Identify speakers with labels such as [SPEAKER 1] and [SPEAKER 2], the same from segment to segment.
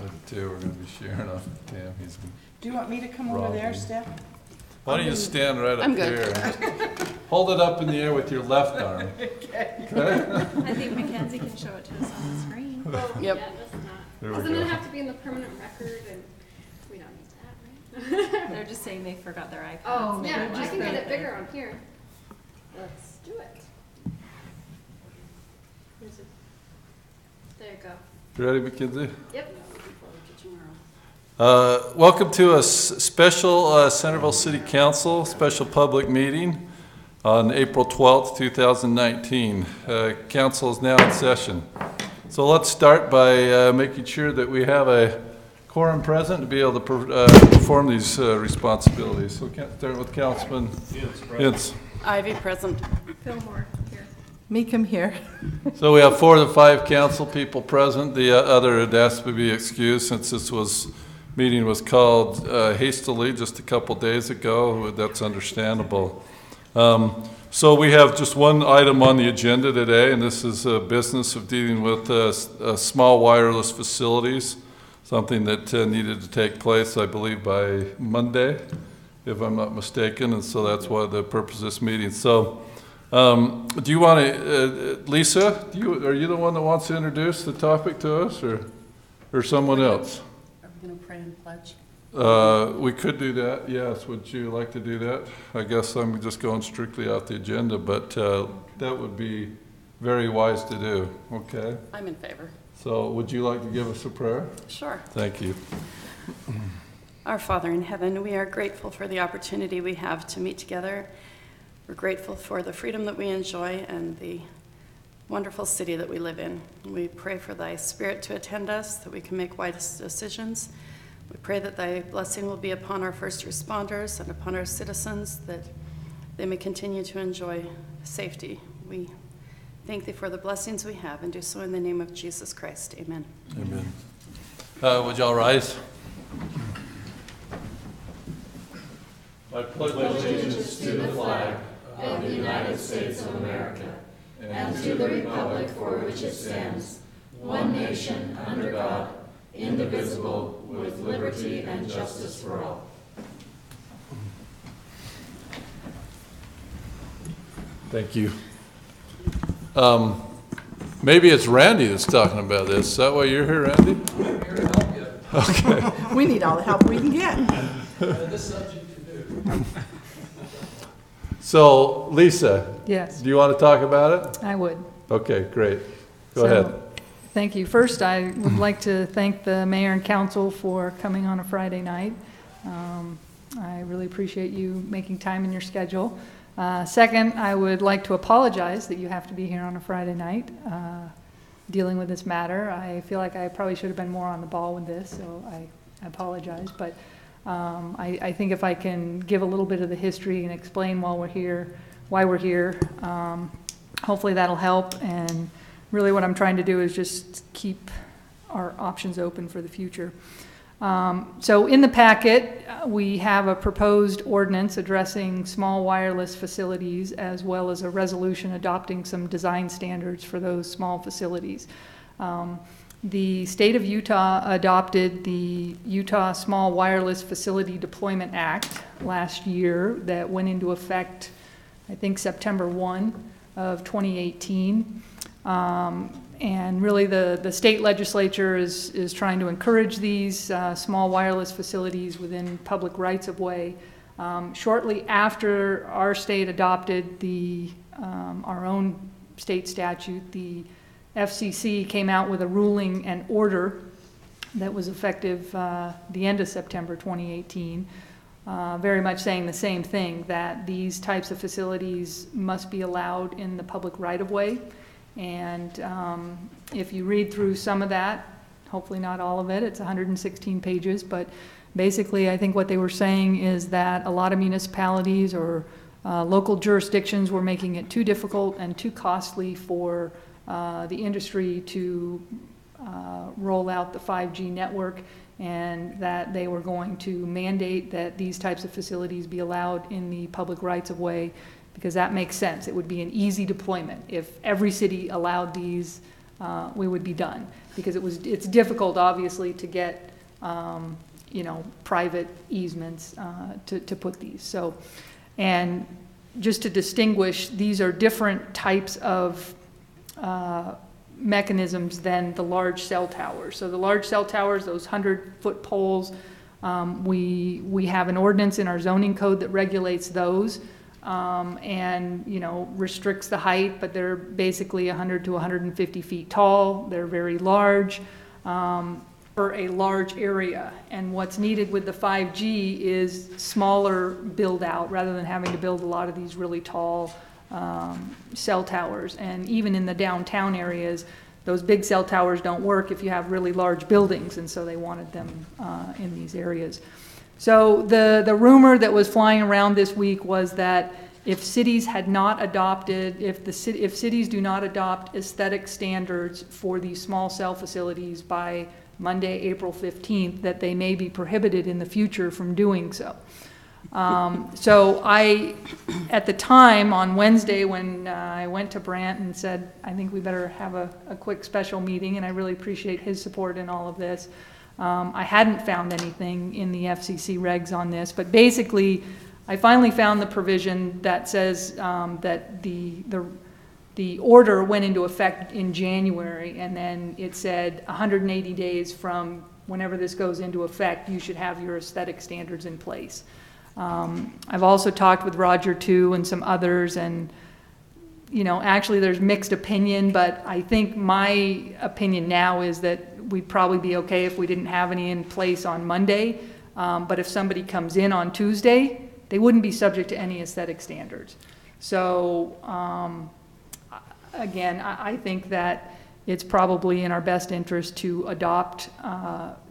[SPEAKER 1] I do too. We're going to be sharing off of Tam.
[SPEAKER 2] Do you want me to come over there, Steph?
[SPEAKER 1] Why don't you stand right up
[SPEAKER 3] I'm
[SPEAKER 1] here
[SPEAKER 3] good.
[SPEAKER 1] and just hold it up in the air with your left arm.
[SPEAKER 2] Okay.
[SPEAKER 4] I think Mackenzie can show it to us on the screen.
[SPEAKER 3] Yep.
[SPEAKER 4] Yeah, that's not.
[SPEAKER 1] There we
[SPEAKER 4] Doesn't
[SPEAKER 1] go.
[SPEAKER 4] it have to be in the permanent record and we don't need that, right?
[SPEAKER 5] They're just saying they forgot their iPads.
[SPEAKER 4] Oh,
[SPEAKER 5] Maybe
[SPEAKER 4] yeah, I
[SPEAKER 5] just
[SPEAKER 4] can get
[SPEAKER 5] right
[SPEAKER 4] it
[SPEAKER 5] there.
[SPEAKER 4] bigger on here. Let's do it. Here's it. There you go.
[SPEAKER 1] You ready, Mackenzie?
[SPEAKER 4] Yep. Looking forward to tomorrow.
[SPEAKER 1] Welcome to a special Centerville City Council special public meeting on April 12th, 2019. Council is now in session. So let's start by making sure that we have a quorum present to be able to perform these responsibilities. So we'll start with Councilman Hintz.
[SPEAKER 3] Ivy present.
[SPEAKER 4] Fillmore here.
[SPEAKER 2] Meekum here.
[SPEAKER 1] So we have 4 of the 5 council people present. The other had asked to be excused since this meeting was called hastily just a couple days ago. That's understandable. So we have just one item on the agenda today, and this is a business of dealing with small wireless facilities, something that needed to take place, I believe, by Monday, if I'm not mistaken, and so that's why the purpose of this meeting. So do you want to, Lisa, are you the one that wants to introduce the topic to us, or someone else?
[SPEAKER 3] Are we going to pray and pledge?
[SPEAKER 1] We could do that, yes. Would you like to do that? I guess I'm just going strictly off the agenda, but that would be very wise to do, okay?
[SPEAKER 3] I'm in favor.
[SPEAKER 1] So would you like to give us a prayer?
[SPEAKER 3] Sure.
[SPEAKER 1] Thank you.
[SPEAKER 3] Our Father in heaven, we are grateful for the opportunity we have to meet together. We're grateful for the freedom that we enjoy and the wonderful city that we live in. We pray for thy spirit to attend us, that we can make wise decisions. We pray that thy blessing will be upon our first responders and upon our citizens, that they may continue to enjoy safety. We thank thee for the blessings we have and do so in the name of Jesus Christ. Amen.
[SPEAKER 1] Amen. Would y'all rise? I pledge allegiance to the flag
[SPEAKER 6] of the United States of America and to the republic for which it stands, one nation under God, indivisible, with liberty and justice for all.
[SPEAKER 1] Thank you. Maybe it's Randy that's talking about this. Is that why you're here, Randy?
[SPEAKER 7] I'm here to help you.
[SPEAKER 1] Okay.
[SPEAKER 2] We need all the help we can get.
[SPEAKER 7] This subject you do.
[SPEAKER 1] So, Lisa,
[SPEAKER 8] Yes,
[SPEAKER 1] do you want to talk about it?
[SPEAKER 8] I would.
[SPEAKER 1] Okay, great. Go
[SPEAKER 8] So,
[SPEAKER 1] ahead.
[SPEAKER 8] Thank you. First, I would like to thank the mayor and council for coming on a Friday night. I really appreciate you making time in your schedule. Second, I would like to apologize that you have to be here on a Friday night dealing with this matter. I feel like I probably should have been more on the ball with this, so I apologize. But I think if I can give a little bit of the history and explain why we're here, hopefully that'll help. And really what I'm trying to do is just keep our options open for the future. So in the packet, we have a proposed ordinance addressing small wireless facilities as well as a resolution adopting some design standards for those small facilities. The state of Utah adopted the Utah Small Wireless Facility Deployment Act last year that went into effect, I think, September 1 of 2018. And really the state legislature is trying to encourage these small wireless facilities within public rights of way. Shortly after our state adopted our own state statute, the FCC came out with a ruling and order that was effective the end of September 2018, very much saying the same thing, that these types of facilities must be allowed in the public right of way. And if you read through some of that, hopefully not all of it, it's 116 pages, but basically I think what they were saying is that a lot of municipalities or local jurisdictions were making it too difficult and too costly for the industry to roll out the 5G network, and that they were going to mandate that these types of facilities be allowed in the public rights of way, because that makes sense. It would be an easy deployment. If every city allowed these done. Because it's difficult, obviously, to get, private easements to put these. So, and just to distinguish, these are different types of mechanisms than the large cell towers. So the large cell towers, those 100-foot poles, we have an ordinance in our zoning code that regulates those, and restricts the height, but they're basically 100 to 150 feet tall. They're very large for a large area. And what's needed with the 5G is smaller build out rather than having to build a lot of these really tall cell towers. And even in the downtown areas, those big cell towers don't work if you have really large buildings, and so they wanted them in these areas. So the rumor that was flying around this week was that if cities had not adopted, if cities do not adopt aesthetic standards for these small cell facilities by Monday, April 15th, that they may be prohibited in the future from doing so. So I, at the time on Wednesday when I went to Brant and said, I think we better have a quick special meeting, and I really appreciate his support in all of this. I hadn't found anything in the FCC regs on this, but basically I finally found the provision that says that the order went into effect in January, and then it said 180 days from whenever this goes into effect, you should have your aesthetic standards in place. I've also talked with Roger too and some others, and actually there's mixed opinion, but I think my opinion now is that we'd probably be okay if we didn't have any in place on Monday, but if somebody comes in on Tuesday, they wouldn't be subject to any aesthetic standards. So again, I think that it's probably in our best interest to adopt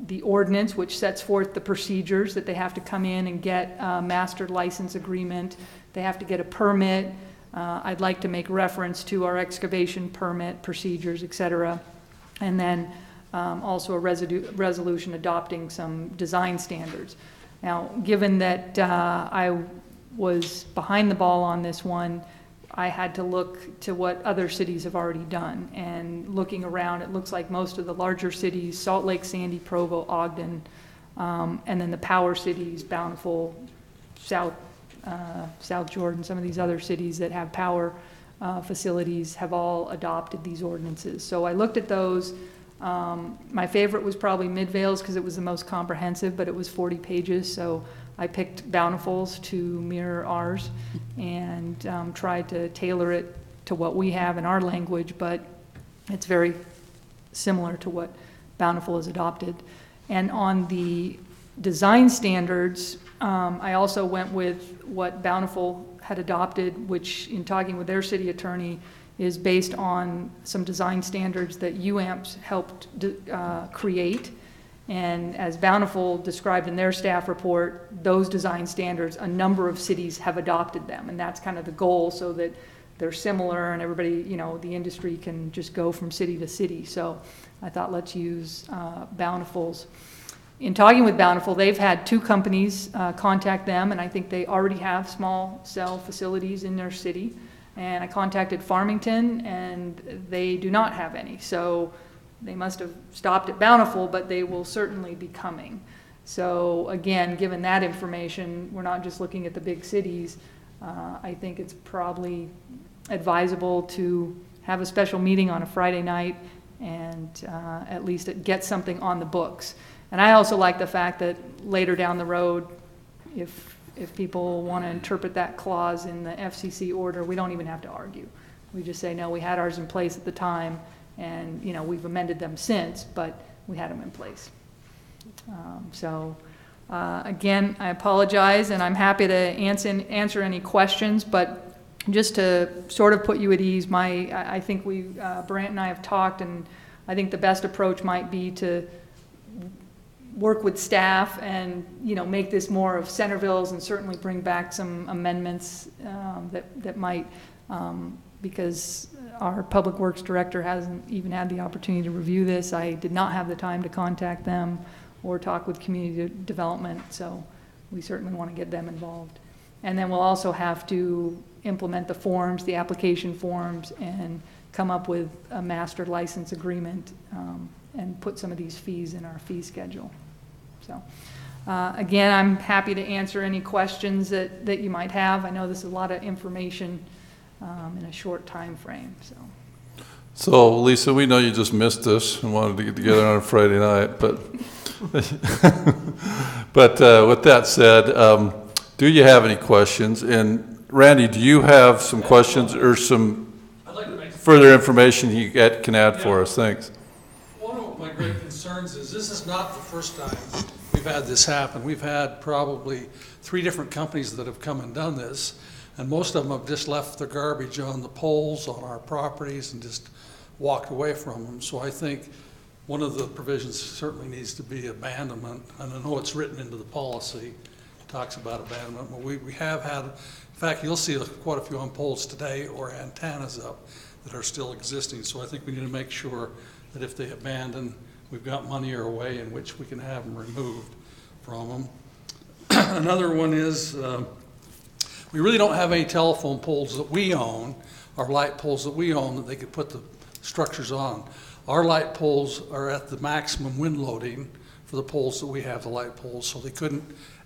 [SPEAKER 8] the ordinance, which sets forth the procedures that they have to come in and get a master license agreement. They have to get a permit. I'd like to make reference to our excavation permit procedures, et cetera. And then also a resolution adopting some design standards. Now, given that I was behind the ball on this one, I had to look to what other cities have already done. And looking around, it looks like most of the larger cities, Salt Lake, Sandy, Provo, Ogden, and then the power cities, Bountiful, South Jordan, some of these other cities that have power facilities have all adopted these ordinances. So I looked at those. My favorite was probably Midvale's because it was the most comprehensive, but it was 40 pages. So I picked Bountiful's to mirror ours and tried to tailor it to what we have in our language, but it's very similar to what Bountiful has adopted. And on the design standards, I also went with what Bountiful had adopted, which in talking with their city attorney is based on some design standards that UAMPS helped create. And as Bountiful described in their staff report, those design standards, a number of cities have adopted them. And that's kind of the goal, so that they're similar and everybody, the industry can just go from city to city. So I thought, let's use Bountiful's. In talking with Bountiful, they've had 2 companies contact them, and I think they already have small cell facilities in their city. And I contacted Farmington, and they do not have any. So they must have stopped at Bountiful, but they will certainly be coming. So again, given that information, we're not just looking at the big cities. I think it's probably advisable to have a special meeting on a Friday night and at least get something on the books. And I also like the fact that later down the road, if people want to interpret that clause in the FCC order, we don't even have to argue. We just say, no, we had ours in place at the time, and we've amended them since, but we had them in place. Again, I apologize, and I'm happy to answer any questions, but just to sort of put you at ease, I think Brant and I have talked, and I think the best approach might be to work with staff and make this more of Centerville's, and certainly bring back some amendments that might, because our public works director hasn't even had the opportunity to review this. I did not have the time to contact them or talk with community development, so we certainly want to get them involved. And then we'll also have to implement the forms, the application forms, and come up with a master license agreement and put some of these fees in our fee schedule. So, again, I'm happy to answer any questions that you might have. I know this is a lot of information in a short time frame, so.
[SPEAKER 1] So, Lisa, we know you just missed us and wanted to get together on a Friday night, but with that said, do you have any questions? And Randy, do you have some questions or some
[SPEAKER 7] I'd like to make
[SPEAKER 1] further information you can add for us? Thanks.
[SPEAKER 7] one of my great concerns is this is not the first time we've had this happen. We've had probably 3 different companies that have come and done this, and most of them have just left their garbage on the poles on our properties and just walked away from them. So I think one of the provisions certainly needs to be abandonment, and I know it's written into the policy, it talks about abandonment, but we have had, in fact, you'll see quite a few on poles today or antennas up that are still existing. So I think we need to make sure that if they abandon, we've got money or a way in which we can have them removed from them. Another one is, we really don't have any telephone poles that we own, or light poles that we own that they could put the structures on. Our light poles are at the maximum wind loading for the poles that we have, the light poles, so they couldn't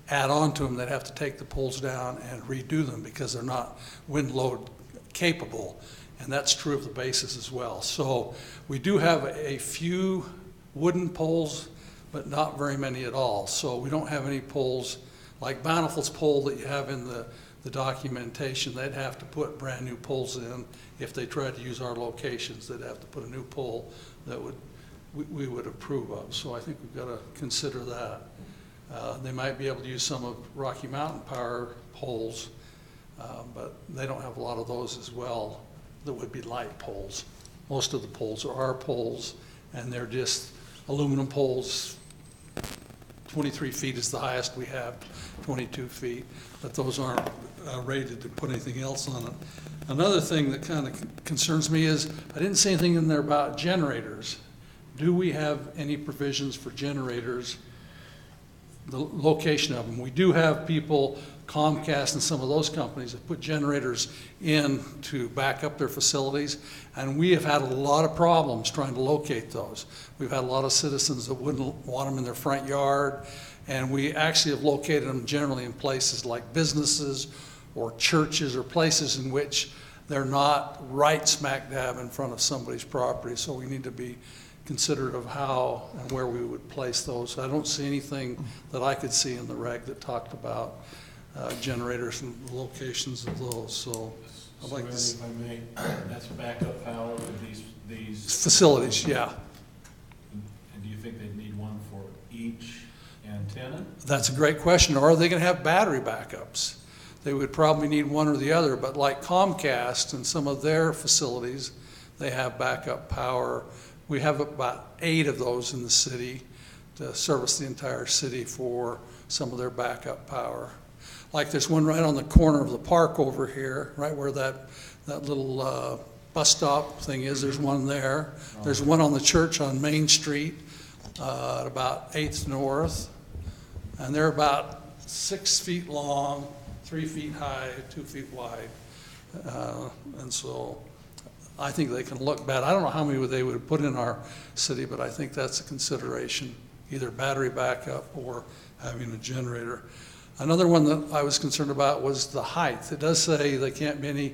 [SPEAKER 7] add on to them. They'd have to take the poles down and redo them because they're not wind load capable, and that's true of the bases as well. So we do have a few wooden poles, but not very many at all. So we don't have any poles like Bountiful's pole that you have in the documentation. They'd have to put brand new poles in. If they tried to use our locations, they'd have to put a new pole that we would approve of. So I think we've got to consider that. They might be able to use some of Rocky Mountain Power poles, but they don't have a lot of those as well that would be light poles. Most of the poles are our poles, and they're just aluminum poles. 23 feet is the highest we have, 22 feet, but those aren't rated to put anything else on it. Another thing that kind of concerns me is I didn't see anything in there about generators. Do we have any provisions for generators, the location of them? We do have people, Comcast and some of those companies, that put generators in to back up their facilities, and we have had a lot of problems trying to locate those. We've had a lot of citizens that wouldn't want them in their front yard, and we actually have located them generally in places like businesses or churches or places in which they're not right smack dab in front of somebody's property. So we need to be considerate of how and where we would place those. I don't see anything that I could see in the reg that talked about generators and locations of those. So I'd like to
[SPEAKER 5] If I may, that's backup power with these
[SPEAKER 7] facilities, yeah.
[SPEAKER 5] And do you think they'd need one for each antenna?
[SPEAKER 7] That's a great question. Or are they going to have battery backups? They would probably need one or the other, but like Comcast and some of their facilities, they have backup power. We have about 8 of those in the city to service the entire city for some of their backup power. Like there's one right on the corner of the park over here, right where that little bus stop thing is. There's one there. There's one on the church on Main Street at about 8th North. And they're about 6 feet long, 3 feet high, 2 feet wide. And so I think they can look bad. I don't know how many they would put in our city, but I think that's a consideration, either battery backup or having a generator. Another one that I was concerned about was the height. It does say they can't be any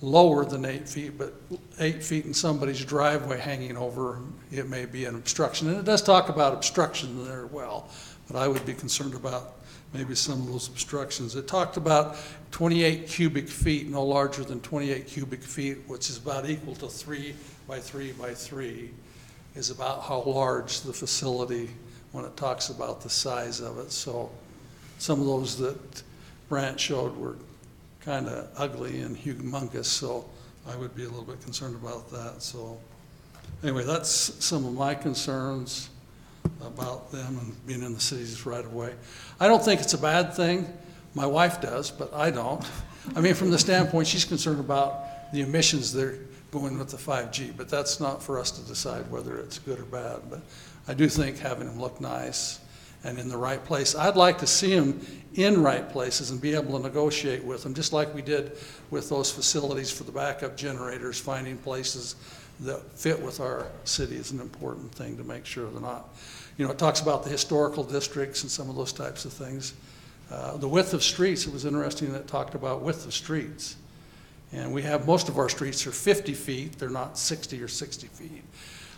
[SPEAKER 7] lower than 8 feet, but 8 feet in somebody's driveway hanging over, it may be an obstruction. And it does talk about obstruction there well, but I would be concerned about maybe some of those obstructions. It talked about 28 cubic feet, no larger than 28 cubic feet, which is about equal to 3 by 3 by 3, is about how large the facility, when it talks about the size of it. So some of those that Brant showed were kind of ugly and humongous, so I would be a little bit concerned about that. So anyway, that's some of my concerns about them and being in the cities right away. I don't think it's a bad thing. My wife does, but I don't. I mean, from the standpoint, she's concerned about the emissions that are going with the 5G, but that's not for us to decide whether it's good or bad. But I do think having them look nice and in the right place. I'd like to see them in right places and be able to negotiate with them, just like we did with those facilities for the backup generators. Finding places that fit with our city is an important thing to make sure they're not. You know, it talks about the historical districts and some of those types of things. The width of streets, it was interesting that it talked about width of streets. And we have, most of our streets are 50 feet, they're not 60 or 60 feet.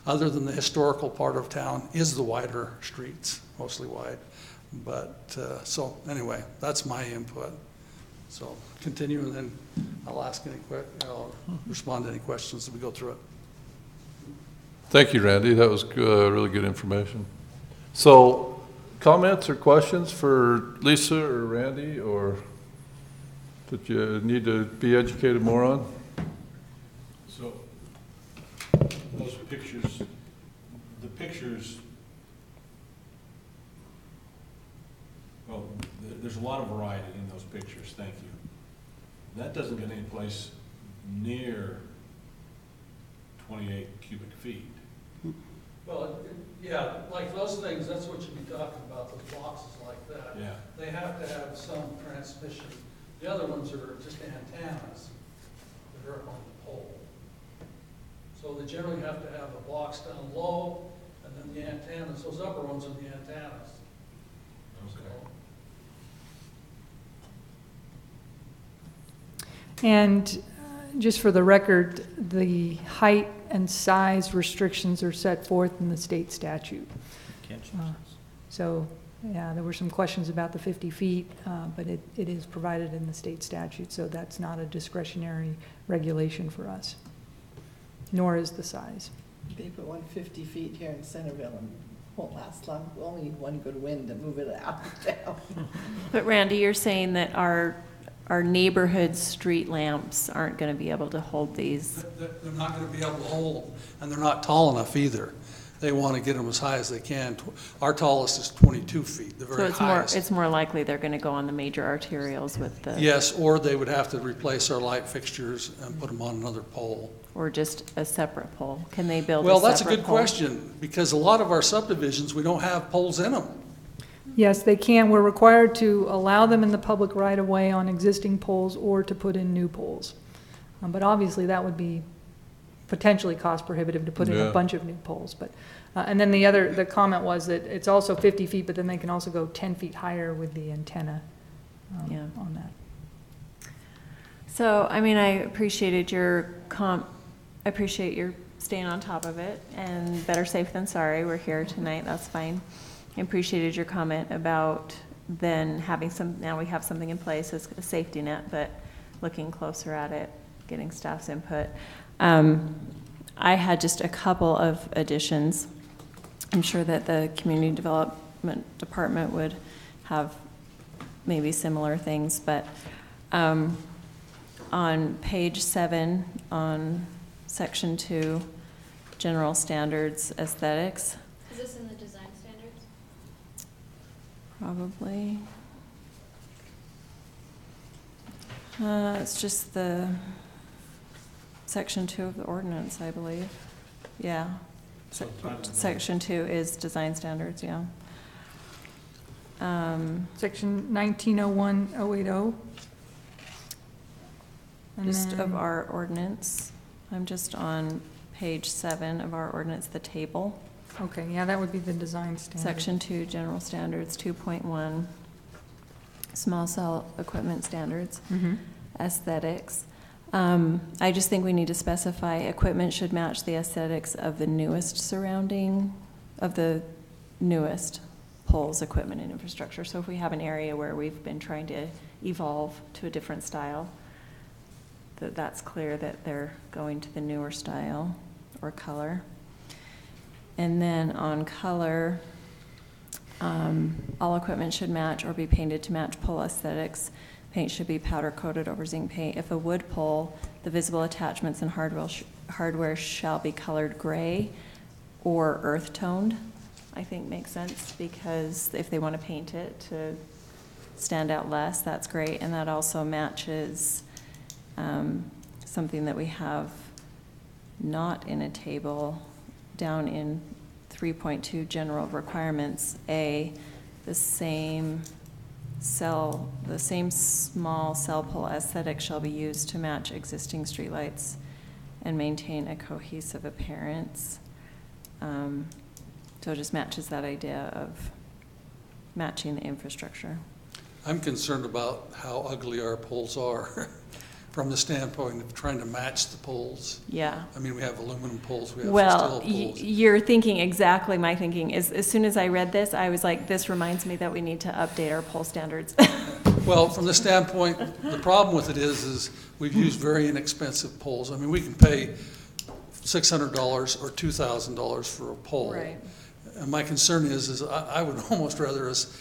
[SPEAKER 7] Other than the historical part of town is the wider streets, mostly wide. But, so anyway, that's my input. So continue, and then I'll respond to any questions as we go through it.
[SPEAKER 1] Thank you, Randy. That was really good information. So comments or questions for Lisa or Randy, or that you need to be educated more on?
[SPEAKER 5] So, those pictures, the pictures, well, there's a lot of variety in those pictures, thank you. That doesn't get any place near 28 cubic feet.
[SPEAKER 7] Well, yeah, like those things, that's what you'd be talking about, those boxes like that.
[SPEAKER 5] Yeah.
[SPEAKER 7] They have to have some transmission. The other ones are just antennas that are on the pole. So they generally have to have the box down low, and then the antennas, those upper ones are the antennas.
[SPEAKER 8] And just for the record, the height and size restrictions are set forth in the state statute. So, yeah, there were some questions about the 50 feet, but it is provided in the state statute, so that's not a discretionary regulation for us, nor is the size.
[SPEAKER 2] They put 150 feet here in Centerville and won't last long. We only need one good wind to move it out down.
[SPEAKER 6] But Randy, you're saying that our neighborhood street lamps aren't going to be able to hold these?
[SPEAKER 7] They're not going to be able to hold them, and they're not tall enough either. They want to get them as high as they can. Our tallest is 22 feet, the very highest.
[SPEAKER 6] So it's more likely they're going to go on the major arterials with the...
[SPEAKER 7] Yes, or they would have to replace our light fixtures and put them on another pole.
[SPEAKER 6] Or just a separate pole? Can they build a separate
[SPEAKER 7] Well,
[SPEAKER 6] pole?
[SPEAKER 7] that's a good question, because a lot of our subdivisions, we don't have poles in them.
[SPEAKER 8] Yes, they can. We're required to allow them in the public right-of-way on existing poles or to put in new poles. But obviously, that would be potentially cost prohibitive to put in a bunch of new poles. But and then the comment was that it's also 50 feet, but then they can also go 10 feet higher with the antenna on that.
[SPEAKER 6] So, I mean, I appreciated your I appreciate your staying on top of it, and better safe than sorry. We're here tonight, that's fine. I appreciated your comment about then having now we have something in place as a safety net, but looking closer at it, getting staff's input. I had just a couple of additions. I'm sure that the Community Development Department would have maybe similar things, but on page 7, on section 2, General Standards, Aesthetics.
[SPEAKER 4] Is this in the design standards?
[SPEAKER 6] Probably. It's just the section 2 of the ordinance, I believe. Yeah. Section 2 is design standards, yeah.
[SPEAKER 8] Section 1901-080.
[SPEAKER 6] Just of our ordinance. I'm just on page 7 of our ordinance, the table.
[SPEAKER 8] Okay, yeah, that would be the design standard.
[SPEAKER 6] Section 2, general standards, 2.1, small cell equipment standards, aesthetics. I just think we need to specify equipment should match the aesthetics of the newest poles, equipment, and infrastructure. So if we have an area where we've been trying to evolve to a different style, that's clear that they're going to the newer style or color. And then on color, all equipment should match or be painted to match pole aesthetics. Paint should be powder coated over zinc paint. If a wood pole, the visible attachments and hardware shall be colored gray or earth toned, I think makes sense, because if they want to paint it to stand out less, that's great. And that also matches something that we have not in a table down in 3.2 general requirements. the same small cell pole aesthetic shall be used to match existing streetlights and maintain a cohesive appearance. So it just matches that idea of matching the infrastructure.
[SPEAKER 7] I'm concerned about how ugly our poles are from the standpoint of trying to match the poles.
[SPEAKER 6] Yeah.
[SPEAKER 7] I mean, we have aluminum poles, we have
[SPEAKER 6] Well,
[SPEAKER 7] steel poles.
[SPEAKER 6] you're thinking exactly my thinking. Is as soon as I read this, I was like, this reminds me that we need to update our pole standards.
[SPEAKER 7] Well, from the standpoint, the problem with it is we've used very inexpensive poles. I mean, we can pay $600 or $2,000 for a pole.
[SPEAKER 6] Right.
[SPEAKER 7] And my concern is I would almost rather us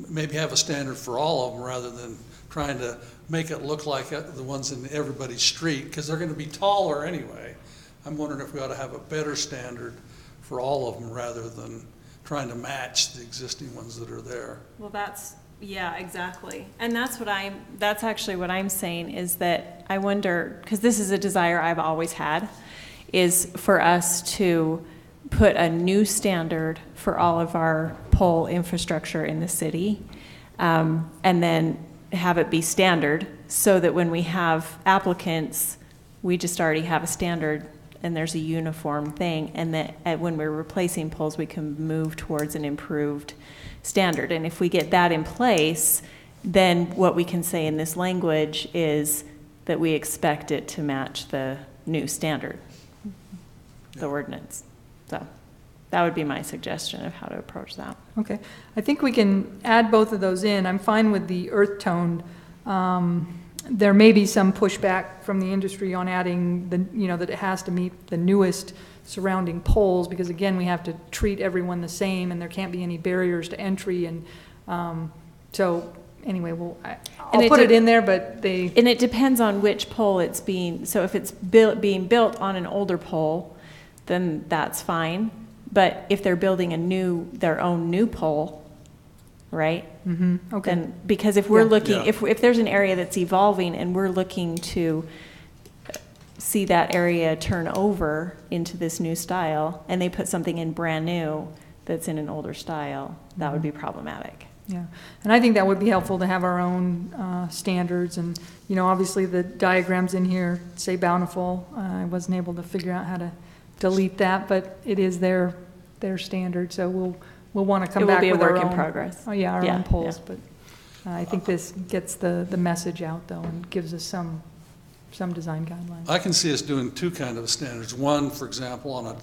[SPEAKER 7] maybe have a standard for all of them rather than trying to make it look like the ones in everybody's street, because they're going to be taller anyway. I'm wondering if we ought to have a better standard for all of them rather than trying to match the existing ones that are there.
[SPEAKER 6] Well, yeah, exactly. And that's actually what I'm saying, is that I wonder, because this is a desire I've always had, is for us to put a new standard for all of our pole infrastructure in the city, and then have it be standard, so that when we have applicants, we just already have a standard and there's a uniform thing, and that when we're replacing poles, we can move towards an improved standard. And if we get that in place, then what we can say in this language is that we expect it to match the new standard, the ordinance. So that would be my suggestion of how to approach that.
[SPEAKER 8] Okay, I think we can add both of those in. I'm fine with the earth tone. There may be some pushback from the industry on adding that it has to meet the newest surrounding poles, because again, we have to treat everyone the same and there can't be any barriers to entry. And so anyway, I'll put it in there, but
[SPEAKER 6] And it depends on which pole it's being, so if it's being built on an older pole, then that's fine. But if they're building their own new pole, right?
[SPEAKER 8] Mm-hmm. Okay.
[SPEAKER 6] Then, because if we're looking,
[SPEAKER 7] Yeah.
[SPEAKER 6] if there's an area that's evolving and we're looking to see that area turn over into this new style, and they put something in brand new that's in an older style, that would be problematic.
[SPEAKER 8] Yeah, and I think that would be helpful to have our own standards, and obviously the diagrams in here say bountiful. I wasn't able to figure out how to delete that, but it is their standard, so we'll want to come back with our own.
[SPEAKER 6] It will be a work in progress.
[SPEAKER 8] Oh yeah, our own polls,
[SPEAKER 6] yeah.
[SPEAKER 8] but I think this gets the message out though, and gives us some design guidelines.
[SPEAKER 7] I can see us doing two kind of standards. One, for example, on a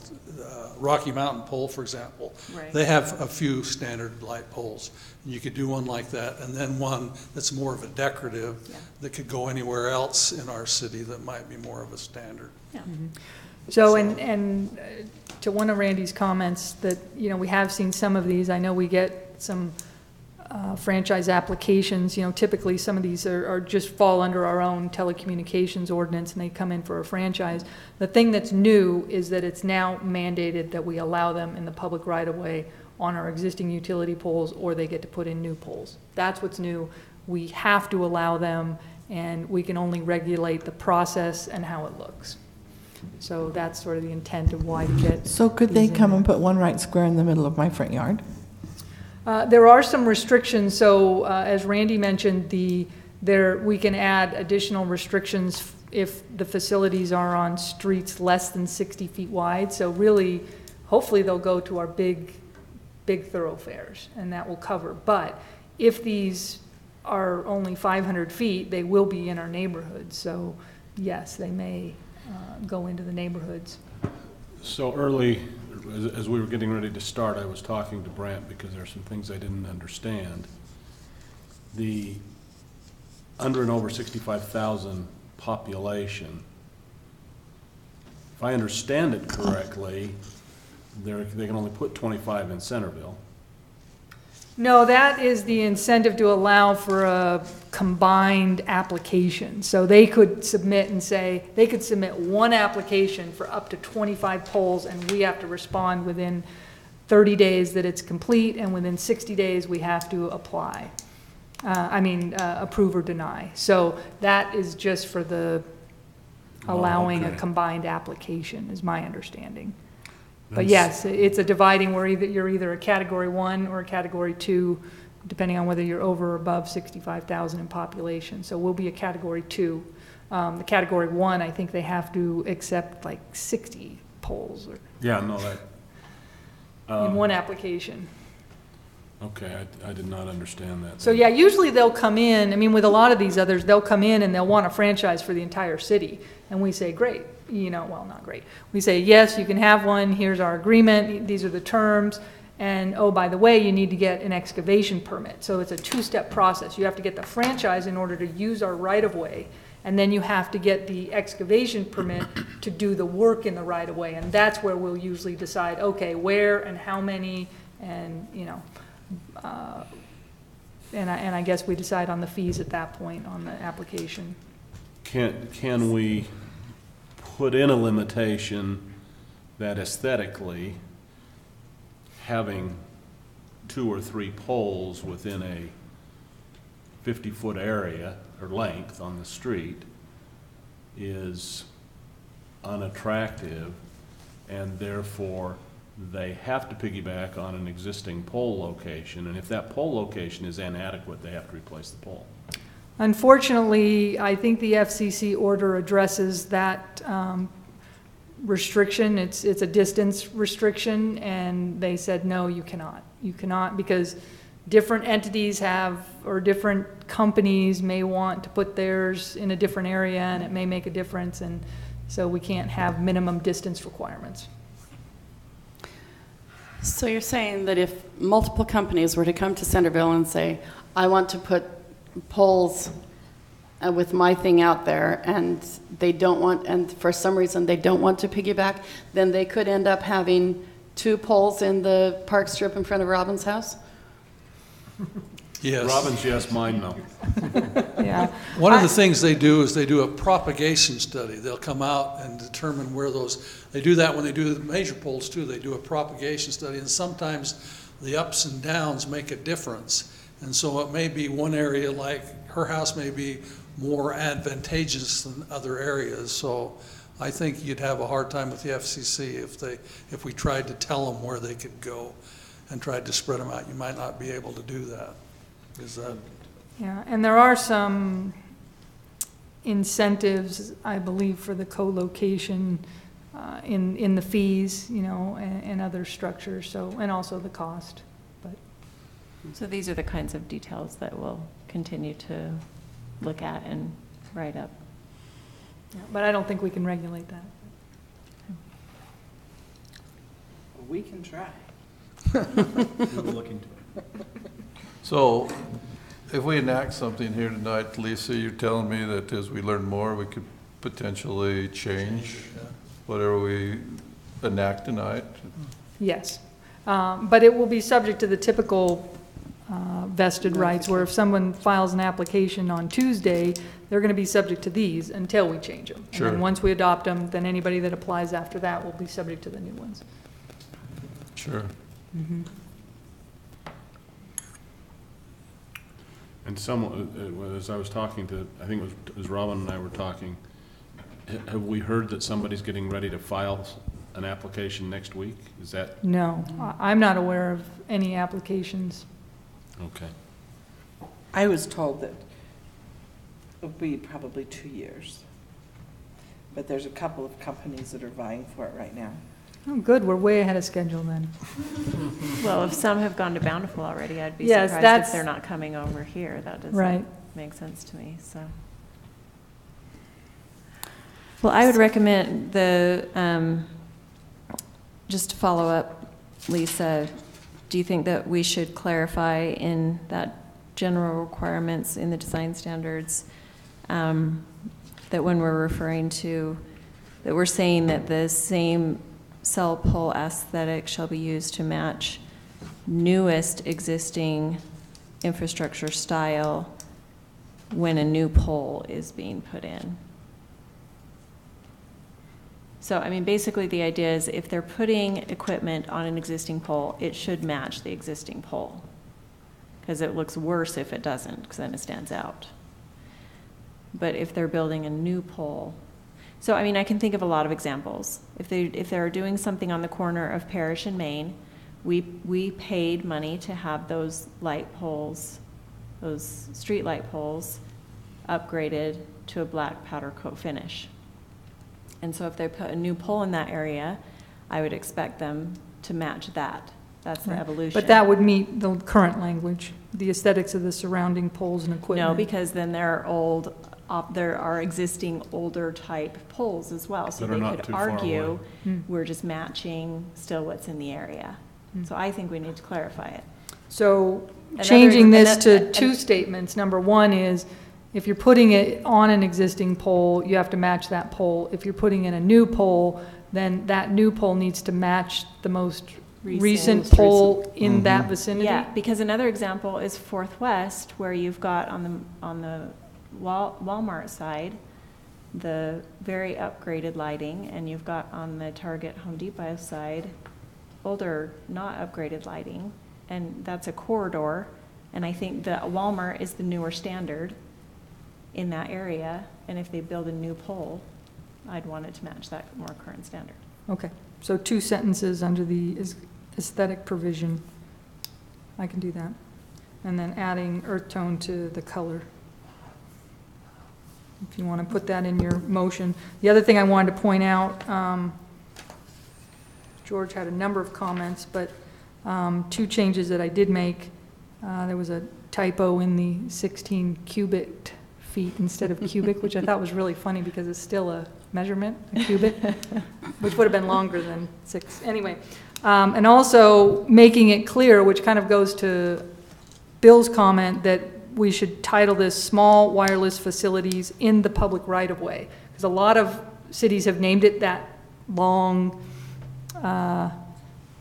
[SPEAKER 7] Rocky Mountain pole, for example,
[SPEAKER 6] Right.
[SPEAKER 7] they have a few standard light poles. You could do one like that, and then one that's more of a decorative that could go anywhere else in our city that might be more of a standard.
[SPEAKER 6] Yeah.
[SPEAKER 8] So, and to one of Randy's comments that, we have seen some of these, I know we get some franchise applications, typically some of these are just fall under our own telecommunications ordinance and they come in for a franchise. The thing that's new is that it's now mandated that we allow them in the public right of way on our existing utility poles, or they get to put in new poles. That's what's new. We have to allow them, and we can only regulate the process and how it looks. So that's sort of the intent of why to get.
[SPEAKER 2] So could they
[SPEAKER 8] these in
[SPEAKER 2] come
[SPEAKER 8] there.
[SPEAKER 2] and put one right square in the middle of my front yard?
[SPEAKER 8] There are some restrictions. So as Randy mentioned, we can add additional restrictions if the facilities are on streets less than 60 feet wide. So really, hopefully they'll go to our big thoroughfares, and that will cover. But if these are only 500 feet, they will be in our neighborhoods. So yes, they may go into the neighborhoods.
[SPEAKER 5] So early, as we were getting ready to start, I was talking to Brent because there are some things I didn't understand. The under and over 65,000 population, if I understand it correctly, they can only put 25 in Centerville.
[SPEAKER 8] No, that is the incentive to allow for a combined application. So they could submit one application for up to 25 polls, and we have to respond within 30 days that it's complete, and within 60 days we have to apply. Approve or deny. So that is just for the allowing a
[SPEAKER 5] okay.
[SPEAKER 8] combined application, is my understanding. But yes, it's a dividing where you're either a category 1 or a category 2, depending on whether you're over or above 65,000 in population. So we'll be a category 2. The category 1, I think they have to accept like 60 polls or
[SPEAKER 5] Yeah, no, that,
[SPEAKER 8] in one application.
[SPEAKER 5] okay, I did not understand that.
[SPEAKER 8] So yeah, usually they'll come in, I mean, with a lot of these others, they'll come in and they'll want a franchise for the entire city. And we say, great, well, not great. We say, yes, you can have one, here's our agreement, these are the terms. And oh, by the way, you need to get an excavation permit. So it's a 2-step process. You have to get the franchise in order to use our right-of-way. And then you have to get the excavation permit to do the work in the right-of-way. And that's where we'll usually decide, okay, where and how many, and, and I guess we decide on the fees at that point on the application.
[SPEAKER 5] Can we put in a limitation that aesthetically having 2 or 3 poles within a 50-foot area or length on the street is unattractive, and therefore they have to piggyback on an existing pole location, and if that pole location is inadequate, they have to replace the pole?
[SPEAKER 8] Unfortunately, I think the FCC order addresses that restriction. It's a distance restriction, and they said, no, you cannot. You cannot, because different entities have, or different companies may want to put theirs in a different area, and it may make a difference, and so we can't have minimum distance requirements.
[SPEAKER 3] So you're saying that if multiple companies were to come to Centerville and say, I want to put poles with my thing out there, and they don't want, and for some reason they don't want to piggyback, then they could end up having 2 poles in the park strip in front of Robin's house?
[SPEAKER 7] Yes.
[SPEAKER 5] Robin's yes, mine no.
[SPEAKER 8] Yeah.
[SPEAKER 7] One of the things they do is they do a propagation study. They'll come out and determine where those, they do that when they do the major poles too. They do a propagation study, and sometimes the ups and downs make a difference. And so it may be one area, like her house may be more advantageous than other areas. So I think you'd have a hard time with the FCC if we tried to tell them where they could go and tried to spread them out. You might not be able to do that. Is that?
[SPEAKER 8] Yeah, and there are some incentives, I believe, for the co-location in the fees, and other structures. So, and also the cost. But
[SPEAKER 6] So these are the kinds of details that we'll continue to look at and write up.
[SPEAKER 8] yeah, but I don't think we can regulate that.
[SPEAKER 2] We can try.
[SPEAKER 9] We'll look into it.
[SPEAKER 1] So if we enact something here tonight, Lisa, you're telling me that as we learn more, we could potentially change whatever we enact tonight?
[SPEAKER 8] Yes, but it will be subject to the typical vested rights, where if someone files an application on Tuesday, they're going to be subject to these until we change them.
[SPEAKER 1] Sure.
[SPEAKER 8] And then once we adopt them, then anybody that applies after that will be subject to the new ones.
[SPEAKER 1] Sure.
[SPEAKER 8] Mm-hmm.
[SPEAKER 5] And as I was talking to, I think it was Robin and I were talking, have we heard that somebody's getting ready to file an application next week? Is that?
[SPEAKER 8] No, I'm not aware of any applications.
[SPEAKER 5] Okay.
[SPEAKER 2] I was told that it would be probably 2 years. But there's a couple of companies that are vying for it right now.
[SPEAKER 8] Oh, good, we're way ahead of schedule then.
[SPEAKER 6] Well, if some have gone to Bountiful already, I'd be
[SPEAKER 8] Yes,
[SPEAKER 6] surprised
[SPEAKER 8] that's-
[SPEAKER 6] if they're not coming over here. That doesn't
[SPEAKER 8] Right.
[SPEAKER 6] make sense to me, so. Well, I would recommend just to follow up, Lisa, do you think that we should clarify in that general requirements in the design standards that when we're referring to, that we're saying that the same cell pole aesthetic shall be used to match newest existing infrastructure style when a new pole is being put in? So, I mean, basically the idea is if they're putting equipment on an existing pole, it should match the existing pole, because it looks worse if it doesn't, because then it stands out. But if they're building a new pole,
[SPEAKER 10] So, I mean, I can think of a lot of examples. If they're doing something on the corner of Parish and Main, we paid money to have those light poles, those street light poles, upgraded to a black powder coat finish. And so if they put a new pole in that area, I would expect them to match that. That's the
[SPEAKER 8] Right.
[SPEAKER 10] evolution.
[SPEAKER 8] But that would meet the current language, the aesthetics of the surrounding poles and equipment.
[SPEAKER 10] No, because then there are existing older type poles as well. So
[SPEAKER 5] That are
[SPEAKER 10] they
[SPEAKER 5] not
[SPEAKER 10] could
[SPEAKER 5] too far
[SPEAKER 10] argue,
[SPEAKER 5] away.
[SPEAKER 10] we're just matching still what's in the area. So I think we need to clarify it.
[SPEAKER 8] So changing this to
[SPEAKER 10] another-
[SPEAKER 8] two statements. Number one is, if you're putting it on an existing pole, you have to match that pole. If you're putting in a new pole, then that new pole needs to match the most recent pole in that vicinity.
[SPEAKER 10] Yeah, because another example is Fourth West, where you've got on the Walmart side, the very upgraded lighting, and you've got on the Target Home Depot side, older, not upgraded lighting, and that's a corridor, and I think the Walmart is the newer standard in that area, and if they build a new pole, I'd want it to match that more current standard.
[SPEAKER 8] Okay, so two sentences under the aesthetic provision. I can do that. And then adding earth tone to the color. If you want to put that in your motion. The other thing I wanted to point out, George had a number of comments, but two changes that I did make. There was a typo in the 16 cubic feet instead of cubic, which I thought was really funny because it's still a measurement, a cubit, which would have been longer than 6. Anyway, and also making it clear, which kind of goes to Bill's comment, that we should title this Small Wireless Facilities in the Public Right-of-Way. Because a lot of cities have named it that long,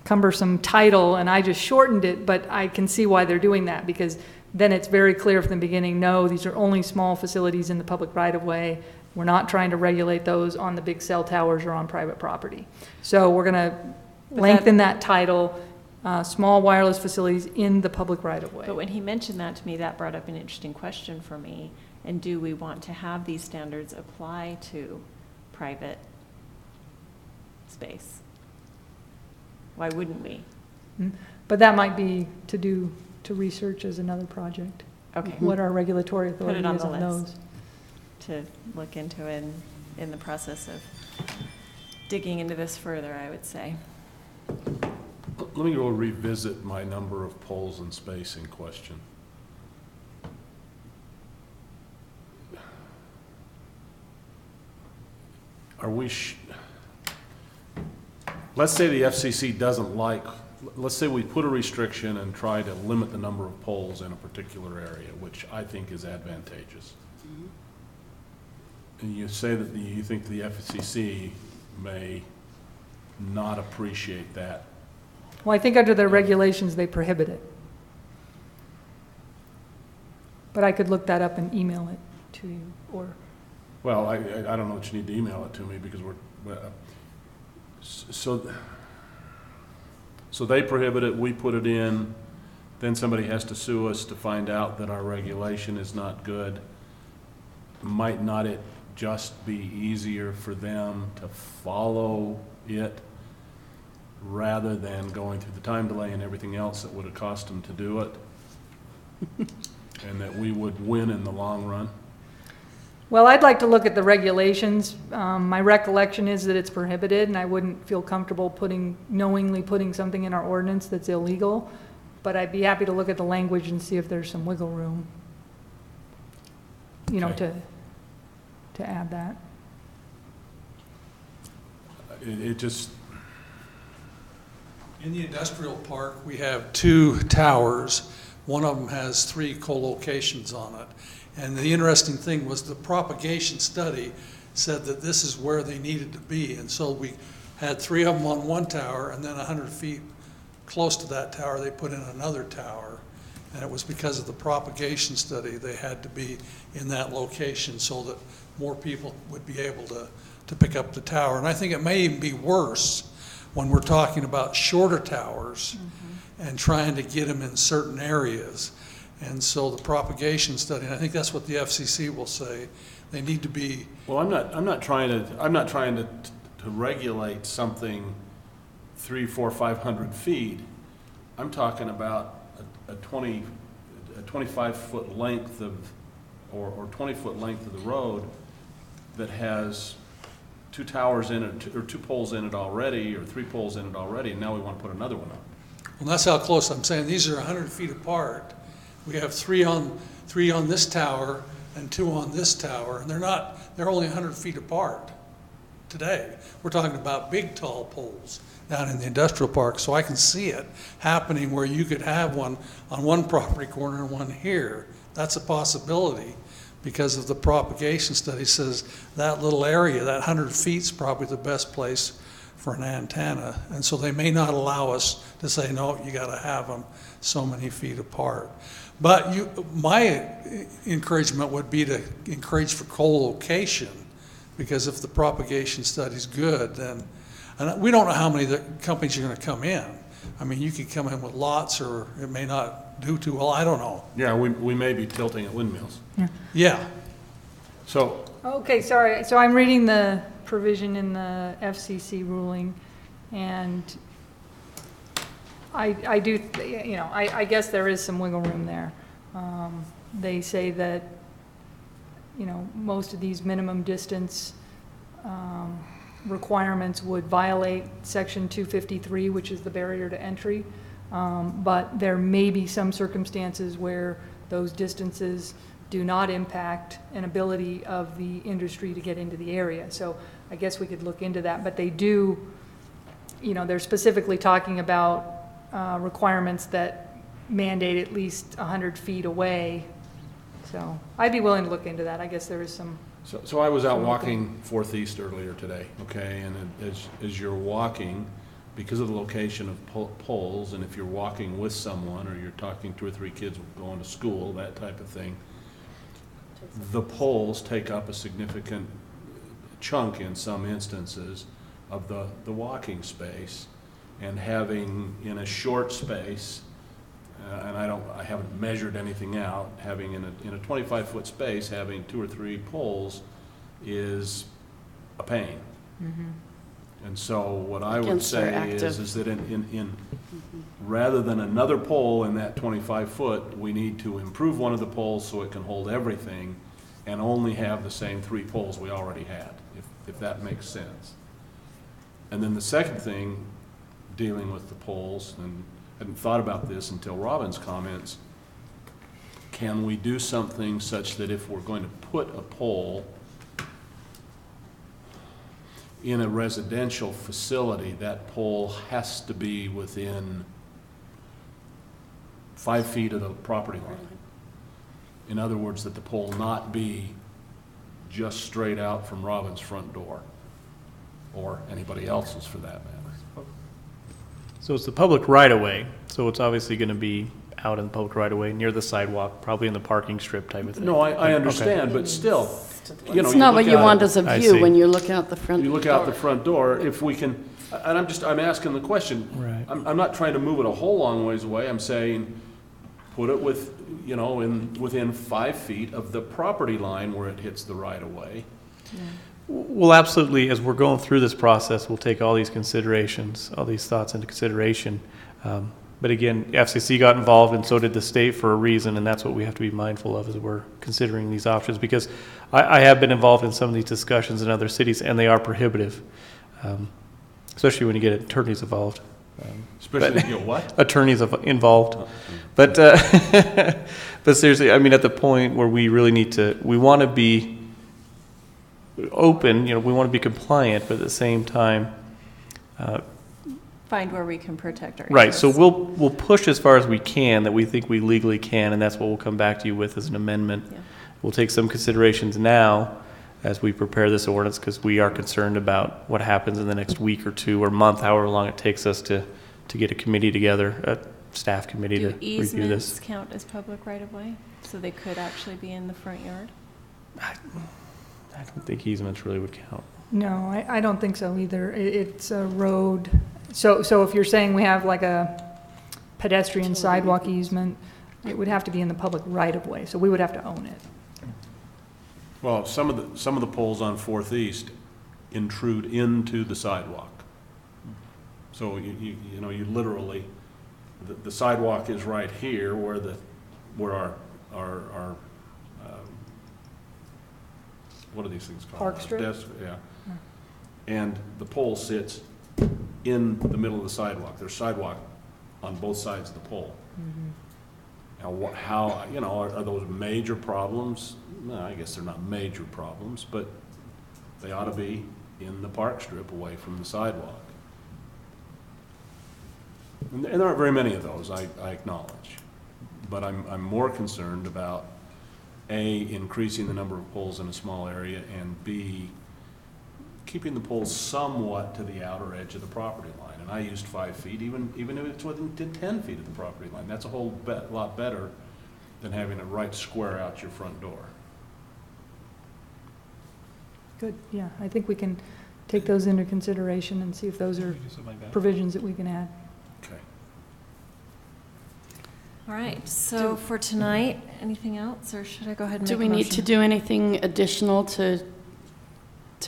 [SPEAKER 8] cumbersome title, and I just shortened it, but I can see why they're doing that, because then it's very clear from the beginning, no, these are only small facilities in the public right-of-way. We're not trying to regulate those on the big cell towers or on private property. So we're going to lengthen that title, Small Wireless Facilities in the Public Right-of-Way.
[SPEAKER 10] But when he mentioned that to me, that brought up an interesting question for me. And do we want to have these standards apply to private space? Why wouldn't we?
[SPEAKER 8] But that might be to research as another project.
[SPEAKER 10] Okay.
[SPEAKER 8] What our regulatory
[SPEAKER 10] Put
[SPEAKER 8] authority
[SPEAKER 10] it on
[SPEAKER 8] is
[SPEAKER 10] the
[SPEAKER 8] on
[SPEAKER 10] list
[SPEAKER 8] those.
[SPEAKER 10] to look into in the process of digging into this further, I would say.
[SPEAKER 5] Let me go revisit my number of poles and spacing question. Are we, let's say the FCC doesn't like, let's say we put a restriction and try to limit the number of poles in a particular area, which I think is advantageous. And you say that you think the FCC may not appreciate that.
[SPEAKER 8] Well, I think under their regulations, they prohibit it. But I could look that up and email it to you, or,
[SPEAKER 5] Well, I don't know that you need to email it to me because so they prohibit it, we put it in, then somebody has to sue us to find out that our regulation is not good. Might not it just be easier for them to follow it rather than going through the time delay and everything else that would have cost them to do it? And that we would win in the long run?
[SPEAKER 8] well, I'd like to look at the regulations. My recollection is that it's prohibited, and I wouldn't feel comfortable knowingly putting something in our ordinance that's illegal. But I'd be happy to look at the language and see if there's some wiggle room,
[SPEAKER 5] Okay.
[SPEAKER 8] to add that.
[SPEAKER 5] It just,
[SPEAKER 7] In the industrial park, we have 2 towers. One of them has 3 co-locations on it. And the interesting thing was the propagation study said that this is where they needed to be. And so we had 3 of them on one tower, and then 100 feet close to that tower, they put in another tower. And it was because of the propagation study, they had to be in that location so that more people would be able to pick up the tower. And I think it may even be worse when we're talking about shorter towers and trying to get them in certain areas. And so the propagation study, and I think that's what the FCC will say, They need to be,
[SPEAKER 5] Well, I'm not trying to regulate something 300, 400, 500 feet. I'm talking about a 25-foot length or 20-foot length of the road that has 2 towers in it, or 2 poles in it already, or 3 poles in it already, and now we want to put another one up.
[SPEAKER 7] well, that's how close I'm saying. These are 100 feet apart. We have three on this tower and 2 on this tower, and they're only 100 feet apart today. We're talking about big, tall poles down in the industrial park, so I can see it happening where you could have one on one property corner and one here. That's a possibility because of the propagation study says that little area, that 100 feet is probably the best place for an antenna. And so they may not allow us to say, no, you got to have them so many feet apart. But my encouragement would be to encourage for co-location, because if the propagation study's good, then, and we don't know how many companies are going to come in. I mean, you could come in with lots, or it may not do too well. I don't know.
[SPEAKER 5] Yeah, we may be tilting at windmills.
[SPEAKER 7] Yeah.
[SPEAKER 5] So,
[SPEAKER 8] Okay, sorry. So I'm reading the provision in the FCC ruling, and I do, you know, I guess there is some wiggle room there. They say that, you know, most of these minimum distance requirements would violate Section 253, which is the barrier to entry. But there may be some circumstances where those distances do not impact an ability of the industry to get into the area. So I guess we could look into that. But they do, you know, they're specifically talking about requirements that mandate at least 100 feet away. So I'd be willing to look into that. I guess there is some.
[SPEAKER 5] So I was out walking 4th East earlier today, okay, and as you're walking, because of the location of poles, and if you're walking with someone, or you're talking 2 or 3 kids going to school, that type of thing, the poles take up a significant chunk in some instances of the walking space, and having in a short space, and I haven't measured anything out, having in a 25-foot space, having 2 or 3 poles is a pain.
[SPEAKER 3] Mm-hmm.
[SPEAKER 5] And so what I would
[SPEAKER 3] Against their
[SPEAKER 5] say
[SPEAKER 3] active.
[SPEAKER 5] is that in rather than another pole in that 25-foot, we need to improve one of the poles so it can hold everything, and only have the same 3 poles we already had, if that makes sense. And then the second thing, dealing with the poles, and I hadn't thought about this until Robin's comments, can we do something such that if we're going to put a pole in a residential facility, that pole has to be within 5 feet of the property line? In other words, that the pole not be just straight out from Robin's front door, or anybody else's for that matter.
[SPEAKER 9] So it's the public right-of-way, so it's obviously going to be out in the public right-of-way, near the sidewalk, probably in the parking strip type of thing.
[SPEAKER 5] No, I understand, but still, you know.
[SPEAKER 3] It's not what you want
[SPEAKER 5] as
[SPEAKER 3] as a
[SPEAKER 9] I
[SPEAKER 3] view
[SPEAKER 9] see.
[SPEAKER 3] when you look out the front
[SPEAKER 5] you look
[SPEAKER 3] door.
[SPEAKER 5] out the front door, if we can, and I'm asking the question.
[SPEAKER 9] Right.
[SPEAKER 5] I'm not trying to move it a whole long ways away. I'm saying, put it with, you know, within 5 feet of the property line where it hits the right-of-way.
[SPEAKER 9] Well, absolutely, as we're going through this process, we'll take all these considerations, all these thoughts into consideration. But again, FCC got involved, and so did the state for a reason, and that's what we have to be mindful of as we're considering these options, because I have been involved in some of these discussions in other cities, and they are prohibitive, especially when you get attorneys involved.
[SPEAKER 5] Especially if you get what?
[SPEAKER 9] Attorneys involved. But, but seriously, I mean, at the point where we really need to, we want to be open, you know, we want to be compliant, but at the same time,
[SPEAKER 10] Find where we can protect our
[SPEAKER 9] right, so
[SPEAKER 10] interests.
[SPEAKER 9] we'll push as far as we can, that we think we legally can, and that's what we'll come back to you with as an amendment.
[SPEAKER 10] Yeah.
[SPEAKER 9] We'll take some considerations now as we prepare this ordinance, because we are concerned about what happens in the next week or 2 or month, however long it takes us to get a committee together, a staff committee to
[SPEAKER 10] Do
[SPEAKER 9] review
[SPEAKER 10] easements
[SPEAKER 9] this.
[SPEAKER 10] count as public right-of-way? So they could actually be in the front yard?
[SPEAKER 9] I don't think easements really would count.
[SPEAKER 8] No, I don't think so either. It's a road. So if you're saying we have like a pedestrian sidewalk easement, it would have to be in the public right-of-way, so we would have to own it.
[SPEAKER 5] Well, some of the poles on Fourth East intrude into the sidewalk. So you know, you literally, the sidewalk is right here where our what are these things called?
[SPEAKER 8] Park strip?
[SPEAKER 5] Yeah. And the pole sits in the middle of the sidewalk. There's sidewalk on both sides of the pole. Now, how, you know, are those major problems? No, I guess they're not major problems, but they ought to be in the park strip away from the sidewalk. And there aren't very many of those, I acknowledge. But I'm more concerned about, A, increasing the number of poles in a small area, and B, keeping the poles somewhat to the outer edge of the property line. And I used 5 feet, even if it's within 10 feet of the property line. That's a whole lot better than having it right square out your front door.
[SPEAKER 8] Good, yeah, I think we can take those into consideration and see if those are provisions that we can add.
[SPEAKER 5] Okay.
[SPEAKER 10] All right, so for tonight, anything else, or should I go ahead and make
[SPEAKER 3] Do
[SPEAKER 10] a
[SPEAKER 3] we need to
[SPEAKER 10] motion?
[SPEAKER 3] do anything additional to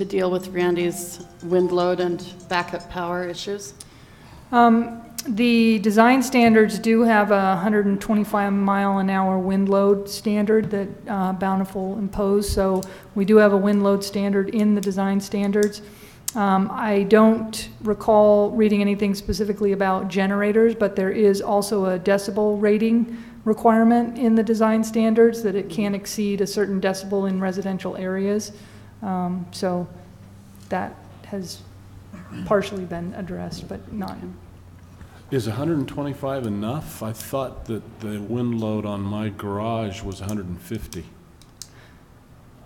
[SPEAKER 3] deal with Randy's wind load and backup power issues?
[SPEAKER 8] The design standards do have a 125-mile-an-hour wind load standard that Bountiful imposed, so we do have a wind load standard in the design standards. I don't recall reading anything specifically about generators, but there is also a decibel rating requirement in the design standards that it can't exceed a certain decibel in residential areas. So that has partially been addressed, but not.
[SPEAKER 5] Is 125 enough? I thought that the wind load on my garage was 150.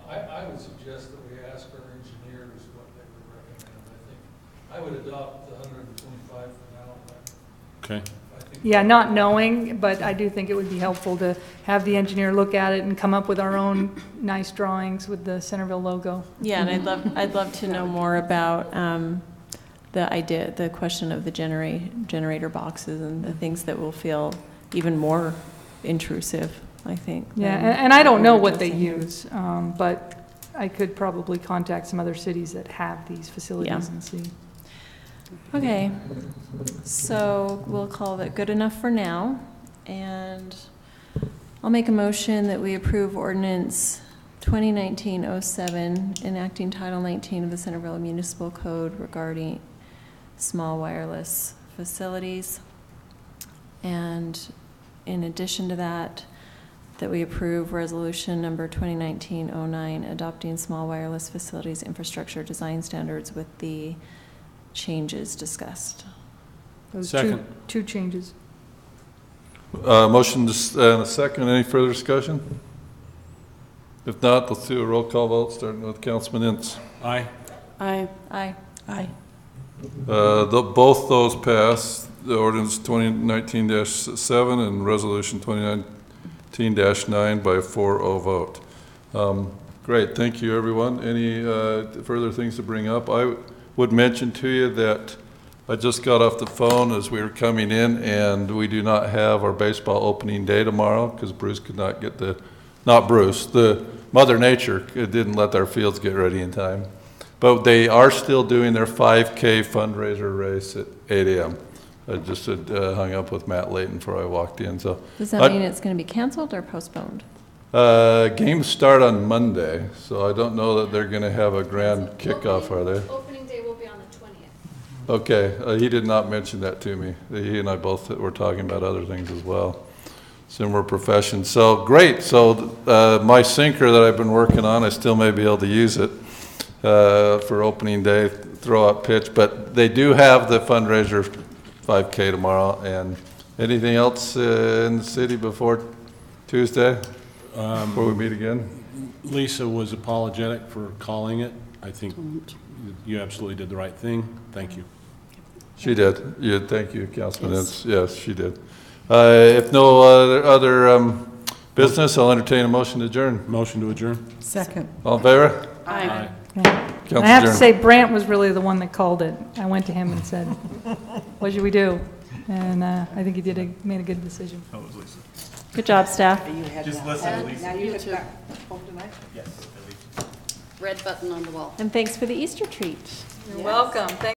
[SPEAKER 7] I would suggest that we ask our engineers what they would recommend. I would adopt the 125 for now.
[SPEAKER 5] Okay.
[SPEAKER 8] Yeah, not knowing, but I do think it would be helpful to have the engineer look at it and come up with our own nice drawings with the Centerville logo.
[SPEAKER 10] Yeah, and I'd love to know more about the question of the generator boxes and the things that will feel even more intrusive, I think.
[SPEAKER 8] Yeah, and I don't know what they use, but I could probably contact some other cities that have these facilities and see.
[SPEAKER 10] Okay, so we'll call that good enough for now, and I'll make a motion that we approve ordinance 2019-07, enacting Title 19 of the Centerville Municipal Code regarding small wireless facilities. And in addition to that, that we approve resolution number 2019-09, adopting small wireless facilities infrastructure design standards with the changes discussed.
[SPEAKER 8] Those
[SPEAKER 5] Second.
[SPEAKER 8] two changes.
[SPEAKER 1] Motion and a second. Any further discussion? If not, let's do a roll call vote, starting with Councilman Ince.
[SPEAKER 5] Aye.
[SPEAKER 3] Aye.
[SPEAKER 10] Aye.
[SPEAKER 3] Aye.
[SPEAKER 1] Both those pass, the ordinance 2019-7 and resolution 2019-9 by 4-0 vote. Great, thank you, everyone. Any further things to bring up? I would mention to you that I just got off the phone as we were coming in, and we do not have our baseball opening day tomorrow because Bruce could not get the Mother Nature didn't let our fields get ready in time. But they are still doing their 5K fundraiser race at 8 a.m. I just had hung up with Matt Layton before I walked in. So
[SPEAKER 10] Does that mean it's going to be canceled or postponed?
[SPEAKER 1] Games start on Monday, so I don't know that they're going to have a grand kickoff, are they?
[SPEAKER 4] Opening day will be on the 20th.
[SPEAKER 1] Okay, he did not mention that to me. He and I both were talking about other things as well. Similar profession. So great. So my sinker that I've been working on, I still may be able to use it for opening day, throw out pitch. But they do have the fundraiser 5K tomorrow. And anything else in the city before Tuesday, before we meet again?
[SPEAKER 5] Lisa was apologetic for calling it. I think you absolutely did the right thing. Thank you.
[SPEAKER 1] She did. Yeah, thank you, Councilman Ince. Yes, she did. If no other business, I'll entertain a motion to adjourn.
[SPEAKER 5] Motion to adjourn.
[SPEAKER 2] Second.
[SPEAKER 1] All in favor?
[SPEAKER 3] Aye.
[SPEAKER 1] Council
[SPEAKER 8] I have to
[SPEAKER 1] adjourned.
[SPEAKER 8] say, Brant was really the one that called it. I went to him and said, what should we do? And I think he made a good decision.
[SPEAKER 9] That was Lisa.
[SPEAKER 10] Good job, staff.
[SPEAKER 2] You had
[SPEAKER 9] Just
[SPEAKER 2] that.
[SPEAKER 9] listen to Lisa.
[SPEAKER 2] Now you
[SPEAKER 3] You
[SPEAKER 2] have
[SPEAKER 3] too.
[SPEAKER 2] that home tonight?
[SPEAKER 9] Yes, at least.
[SPEAKER 3] red button on the wall.
[SPEAKER 10] And thanks for the Easter treat.
[SPEAKER 8] You're welcome. Thank